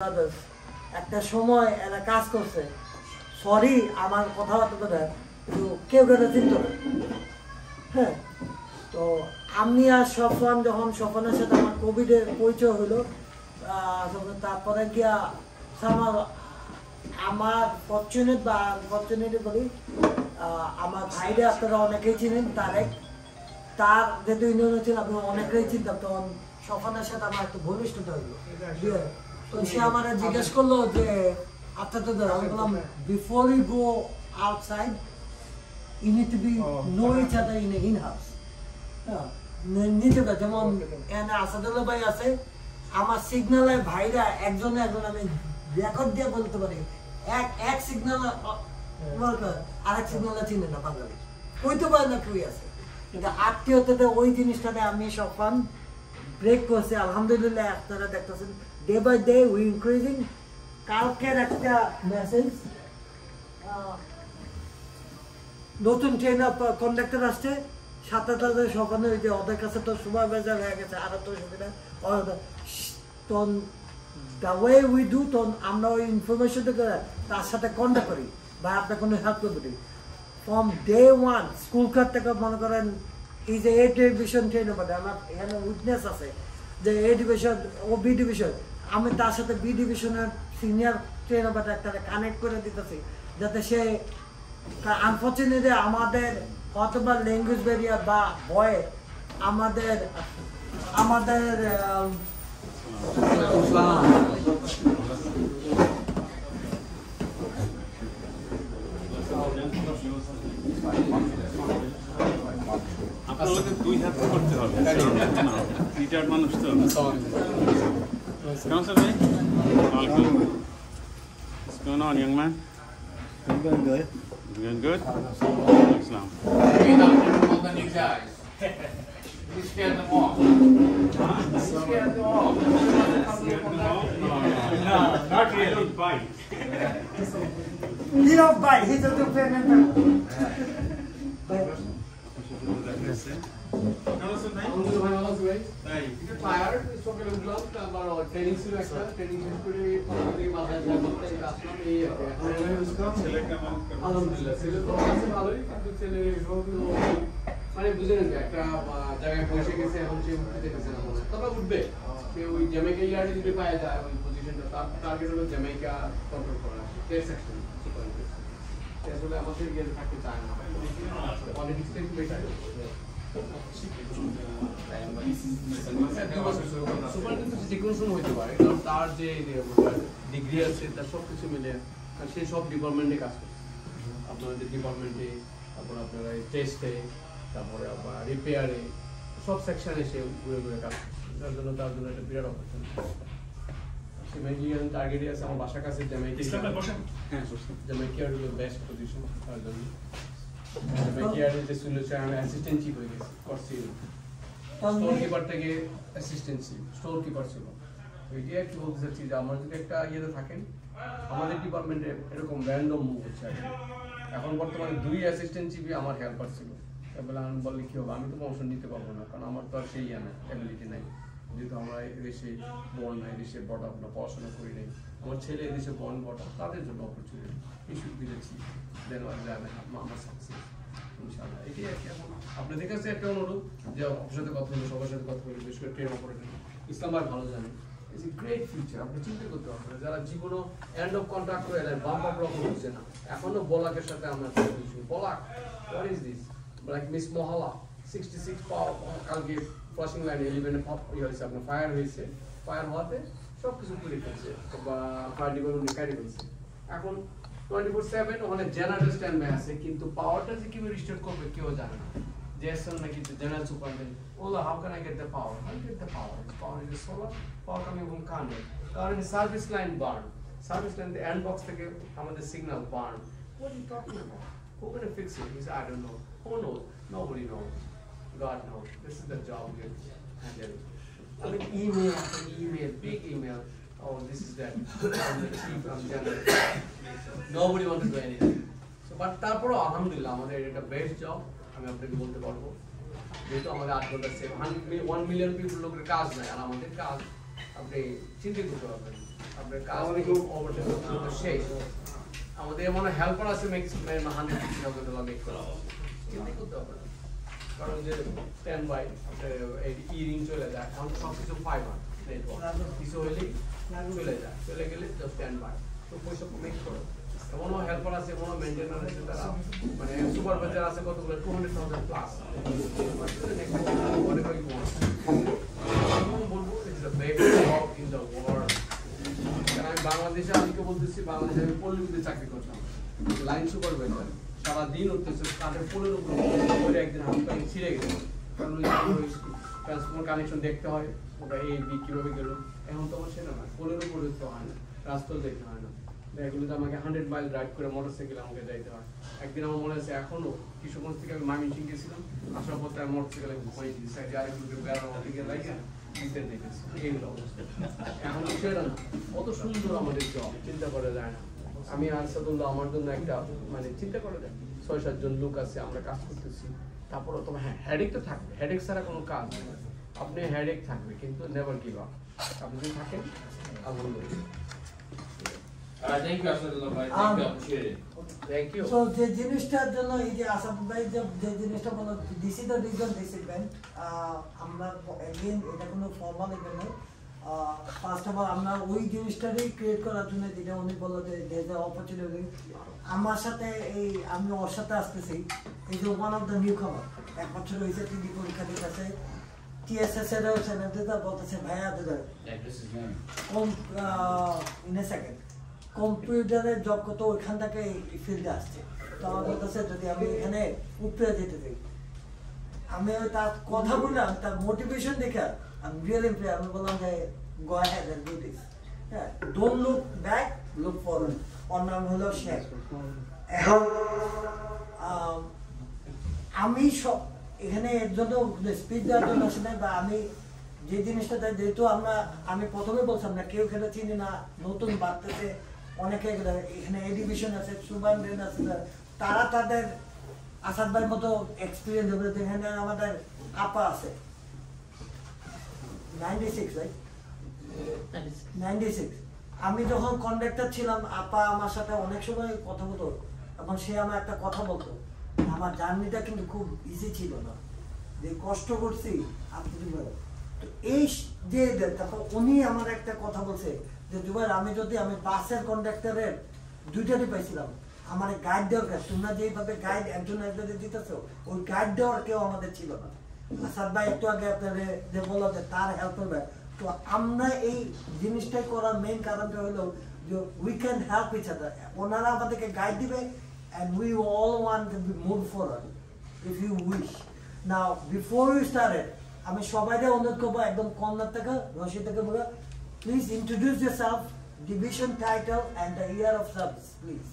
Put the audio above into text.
একটা সময় এরা কাজ করছে, সরি আমার কথাবার্তা কেউ কেউ চিনত না। হ্যাঁ, তো আমি আর সফান যখন সফানের সাথে আমার কোভিডের পরিচয় হলো, তারপরে গিয়া আমার ফরচুনেট বা আনফরচুনেটলি বলি, আমার ভাইরে আপনারা অনেকেই চিনেন, তার যেহেতু ইউনিয়নে ছিল আপনি অনেকেই চিনতাম, তখন সফানের সাথে আমার একটু ঘনিষ্ঠতা হইলো। তো সে আমার জিজ্ঞেস করলো যে আচ্ছা তো আমি বললাম before you go outside you need to be know each other in house. নিজেটা যেমন এখানে আসাদুল্লাহ ভাই আছে, আমার সিগন্যালের ভাইরা একজনে একজন আমি রেকর্ড দিয়ে বলতে পারি এক সিগন্যাল আরেক সিগন্যালে চিনে না বাঙালি, কইতে পারে না কই আছে। কিন্তু আত্মীয়তাতে ওই জিনিসটাতে আমি সফান ব্রেক করছে। আলহামদুলিল্লাহ আপনারা দেখতেছেন day by day we increasing. কালকের একটা মেসেজ, নতুন ট্রেন কন্ডাক্টর আসছে 7,000 সকালে, ওই যে ওদের কাছে তো সুপারভাইজার হয়ে গেছে, আর তো সুবিধা তখন দ্য ওয়ে উই ডু, তখন আমরা ওই ইনফরমেশনটা করে তার সাথে কন্ট্যাক্ট করি বা আপনার কোনো হেল্প করতে ফ্রম ডে ওয়ান। স্কুল কার থেকে মনে করেন এই যে এ ডিভিশন ট্রেনের মধ্যে আমার এখানে উইটনেস আছে যে এ ডিভিশন ও বি ডিভিশন, আমি তার সাথে বি ডিভিশনের সিনিয়র ট্রেনের মধ্যে একটা কানেক্ট করে দিতেছি, যাতে সে আনফর্চুনেটলি আমাদের অথবা ল্যাঙ্গুয়েজ ব্যারিয়ার বা ভয়ে আমাদের আপনাদের দুই হাত করতে হবে, রিটায়ার্ড মানুষ তো। কেমন স্যার ভাই? What's going on, young man? I'm doing good. You doing good? Islam. All the new guys. We scared them off. We scared them off. No, not really. Don't bite. He don't bite, he's a dependent. Training ছিল একটা, training শেষ করে মাথায় আলহামদুলিল্লাহ ছেলে তো আছে ভালোই, কিন্তু ছেলে মানে বুঝে নেবে একটা জায়গায় পৌঁছে গেছে, এখন সে উঠতে দেখেছে না মনে, তবে উঠবে। সে ওই জ্যামাইকা ইয়ার্ডে যদি পাওয়া যায় ওই পজিশনটা, তার টার্গেট হলো জ্যামাইকা কন্ট্রোল করা, প্লেস সেকশন আসলে আমাদের ইয়ে থাকতে চায় না, পলিটিক্স থেকে বেটার। যেকোনো সময় হইতে পারে, কারণ তার যে ডিগ্রি আছে তার সব কিছু মিলে সে সব ডিপার্টমেন্টে কাজ করে। আপনাদের ডিপার্টমেন্টে, তারপর আপনারা টেস্টে, তারপরে আবার রিপেয়ারে, সব সেকশনে সে ঘুরে ঘুরে কাজ করছে। তার জন্য একটা বিরাট অপরচুনিটি। সে মেইনলি টার্গেটে আছে আমার বাসার কাছে জ্যামাইকা। হ্যাঁ, জ্যামাইকা হলো বেস্ট পজিশন তার জন্য। জ্যামাইকার যে সলিউশন আমি অ্যাসিস্ট্যান্ট চিফ হয়ে গেছি, করছি স্টোর কিপার থেকে অ্যাসিস্ট্যান্ট চিফ, স্টোর কিপার ছিল। ওইটা একটু বলতে চাচ্ছি যে আমার যদি একটা ইয়েতে থাকেন, আমাদের ডিপার্টমেন্টে এরকম র্যান্ডম মুভ হচ্ছে আগে। এখন বর্তমানে 2 অ্যাসিস্ট্যান্ট চিফই আমার হেল্পার ছিল। এবার আমি বললে কি হবে, আমি তো প্রমোশন নিতে পারবো না, কারণ আমার তো আর সেই অ্যাবিলিটি নাই। যেহেতু আমরা এদেশে বর্ন নাই, এদেশে বড় আমরা পড়াশোনা করি নাই, আমার ছেলে এদেশে বর্ন বড়, তাদের জন্য অপরচুনিটি ইস্যু দিয়েছি। দেন আমার সাকসেস ইনশাআল্লাহ। এটাই আর কি। এখন আপনাদের কাছে একটা অনুরোধ যে আপনার সাথে কথা বলবো, সবার সাথে কথা বলবো, বিশেষ করে ট্রেন অপারেটর ইসলাম ভাই ভালো জানেন, ইটস এ গ্রেট ফিউচার। আপনি চিন্তা করতে পারবেন যারা জীবনও এন্ড অফ কন্ট্রাক্ট করে এলেন, বাম্প আপ রকম হচ্ছে না, এখনো বলাকের সাথে আমরা block what is this, like miss মহলা 66 পাওয়ার কালকে ফ্লাশিং লাইন 11 হয়েছে, আপনার ফায়ার হয়েছে, ফায়ার হওয়াতে সব কিছু পুড়ে ফেলছে বা ফায়ার ডিপার্টমেন্ট কাটি ফেলছে। এখন 24/7 ওখানে জেনারেল স্ট্যান্ড বাই আছে, কিন্তু পাওয়ারটা যে কিভাবে রিস্টোর করবে কেউ জানে না। জেএসএল নাকি জেনারেল সুপারভাইজার ওলা how can I get the power, I get the power, power is solar, power coming from connect, কারণ service line burn, service line the end box থেকে আমাদের signal burn. What are you talking about? Who gonna fix it? He said, I don't know. Who knows? Nobody knows. God knows. This is the job we handle. I mean, email after email, big email. Oh, this is that. I'm the chief, I'm general. Nobody wants to do anything. So, but তারপরে আলহামদুলিল্লাহ আমাদের এটা best job, আমি আপনাকে বলতে পারবো। যেহেতু আমাদের 8 ঘন্টা 1 মিলিয়ন পিপল লোকের কাজ নাই, আর আমাদের কাজ আপনি চিন্তা করতে পারবেন। আপনার কাজ ওভারটাইম করতে শেষ। আমাদের এমন হেল্পার আছে ম্যাক্সিমাম $150,000 মেক করা কিন্তু করতে হবে না, কারণ যে স্ট্যান্ড বাই এই রিং চলে যায়, এখন সব কিছু ফাইবার নেটওয়ার্ক কিছু হলেই চলে গেলে স্ট্যান্ড বাই, তো পয়সা মেক করো। এমনও হেল্পার আছে, এমনও মেনটেনার আছে, তারা মানে সুপারভাইজার আছে কতগুলো $200,000 প্লাস। বলবো it's the best job in the world. আমি বাংলাদেশে আজকে বলতেছি, বাংলাদেশে আমি পল্লীতে চাকরি করতাম, লাইন সুপারভাইজার, সারাদিন উঠতেছে, তাদের পোলের উপর একদিন হাত পায়ে ছিঁড়ে গেছে, কারণ ট্রান্সফর্মার কানেকশন দেখতে হয়, ওটা এই বি কীভাবে গেল। এখন তো আমার সেটা না, পোলের উপর দেখতে হয় না, রাস্তাও দেখতে হয় না, এগুলোতে আমাকে 100 মাইল রাইড করে মোটরসাইকেল আমাকে যাইতে হয়। একদিন আমার মনে আছে, এখনো কিশোরগঞ্জ থেকে আমি ময়মনসিংহ গেছিলাম, আসার পথে আমি মোটরসাইকেলে ঘুমাইছি, সাইডে আরেকগুলোকে বেড়ানোর দিকে লাগে দিতে দেখেছি, এইগুলো অবস্থা। এখন সেটা না, কত সুন্দর আমাদের জব, চিন্তা করা যায় না। আমি আরসাদুল্লাহ, আমার জন্য একটা মানে চিন্তা করা যায় 6-7 জন লোক আছে, আমরা কাজ করতেছি। তারপরে তোমার হ্যাঁ হেডেক তো থাকবে, হেডেক ছাড়া কোনো কাজ নেই। আপনি হেডেক থাকবে কিন্তু নেভার গিভ আপ, আপনি যদি থাকেন আলহামদুলিল্লাহ। Thank you. So যে জিনিসটার জন্য এই যে আসাদ ভাই যে জিনিসটা বলো, this is the reason this event, আমরা এগেইন এটা কোনো ফর্মাল ইভেন্ট নয়। ফার্স্ট অফ অল আমরা ওই জিনিসটারই ক্রিয়েট করার জন্য, যেটা উনি বললো যে দেয়ার ইজ অপরচুনিটি। আমার সাথে এই আমি ওর সাথে আসতেছি, এই যে ওয়ান অফ দ্য নিউ খাবার, 1 বছর হয়েছে টিডি পরীক্ষা দিতেছে, টিএসএস এর সেনেটার বলতেছে ভাইয়া দাদা ইন এ সেকেন্ড কম্পিউটারের জব কত ওইখান থেকে এই ফিল্ডে আসছে। তো আমার বলতেছে যদি আমি এখানে উপরে যেতে চাই, আমি তার কথা বললাম, তার মোটিভেশন দেখে আমি রিয়েল ইমপ্রেস। আমি বললাম যে go ahead and do this, হ্যাঁ, don't look back, look forward. ওর নাম হলো শেখ। এখন আমি সব এখানে এর জন্য স্পিচ দেওয়ার জন্য আসে নাই, বা আমি যে জিনিসটা যেহেতু আমি প্রথমে বলছিলাম না, কেউ এখানে চিনি না, নতুন বাড়তেছে অনেকে, এখানে এডিভিশন আছে, সুবান রেন আছে, তারা তাদের আসাদ ভাইয়ের মতো এক্সপিরিয়েন্স হবে। এখানে আমাদের আপা আছে 96, রাইট? 96। আমি যখন কন্ডাক্টর ছিলাম, আপা আমার সাথে অনেক সময় কথা বলতো, এবং সে আমার একটা কথা বলতো, আমার জার্নিটা কিন্তু খুব ইজি ছিল না, যে কষ্ট করছি আপনি। তো এই যে তারপর উনি আমার একটা কথা বলছে যে জুবাইর, আমি বাসের কন্ডাক্টরের 2টারই পাইছিলাম, আমার গাইড দেওয়ার, তোমরা যেভাবে গাইড একজন একজনের দিতেছো, ওই গাইড দেওয়ার কেউ আমাদের ছিল না। আসাদ ভাই একটু আগে আপনাদের যে বললো যে তার হেল্প করবে, তো আমরা এই জিনিসটাই করার মেইন কারণটা হলো যে we can help each other. ওনারা আমাদেরকে গাইড দিবে, and we all want to be move forward if you wish. Now before we started, আমি সবাইকে অনুরোধ করবো, একদম কর্নার থেকে রশিদ থেকে বলবো, please introduce yourself, division title and the year of service, please.